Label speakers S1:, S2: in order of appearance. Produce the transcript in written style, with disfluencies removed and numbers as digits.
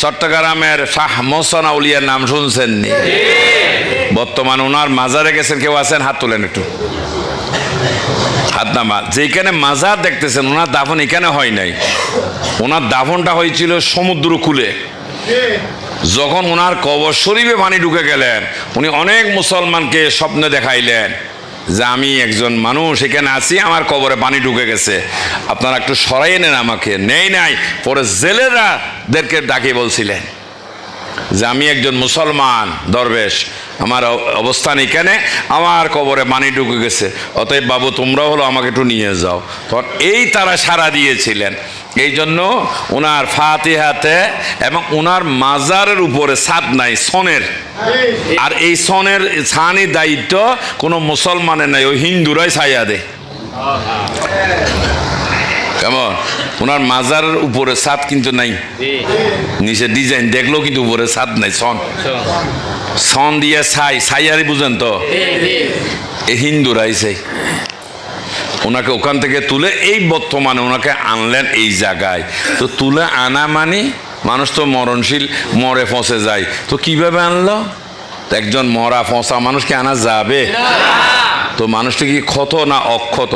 S1: চট্টগ্রামের শাহ মোহসেন আউলিয়ার নাম শুনছেন নি? বর্তমান ওনার মাজারে গেছেন, কেউ আছেন? হাত তোলেন একটু, হাত নামা। যেখানে মাজার দেখতেছেন ওনার দাফন এখানে হয় নাই, ওনার দাফনটা হয়েছিল সমুদ্র কূলে। যখন ওনার কবর শরীফে পানি ঢুকে গেলেন, উনি অনেক মুসলমানকে স্বপ্নে দেখাইলেন যে আমি একজন মানুষ এখানে আছি, আমার কবরে পানি ঢুকে গেছে, আপনারা একটু সরাই নেন আমাকে। নেই নাই, পরে জেলেরাদেরকে ডাকে বলছিলেন যে আমি একজন মুসলমান দরবেশ, আমার অবস্থান এখানে, আমার কবরে পানি ঢুকে গেছে, অতএব বাবু তোমরা হলো আমাকে একটু নিয়ে যাও। তখন এই তারা সাড়া দিয়েছিলেন। এই জন্য ওনার ফাতিহাতে এবং ওনার মাজারের উপরে ছাদ নাই, সনের। আর এই সনের ছানি দায়িত্ব কোনো মুসলমানের নাই, ওই হিন্দুরাই ছাইয়া দেয়। কেমন? ওনার মাজারের উপরে ছাদ কিন্তু নাই, নিচে ডিজাইন দেখলেও কিন্তু উপরে ছাদ নাই, সন দিয়ে ছাইয়ারি বুঝেন তো, এই হিন্দুরাই চাই। ওনাকে ওখান থেকে তুলে এই বর্তমানে ওনাকে আনলেন এই জায়গায়। তো তুলে আনা মানে মানুষ তো মরণশীল, মরে ফসে যায়, তো কিভাবে আনলো? একজন মরা ফসা মানুষকে আনা যাবে? তো মানুষটা কি ক্ষত না অক্ষত?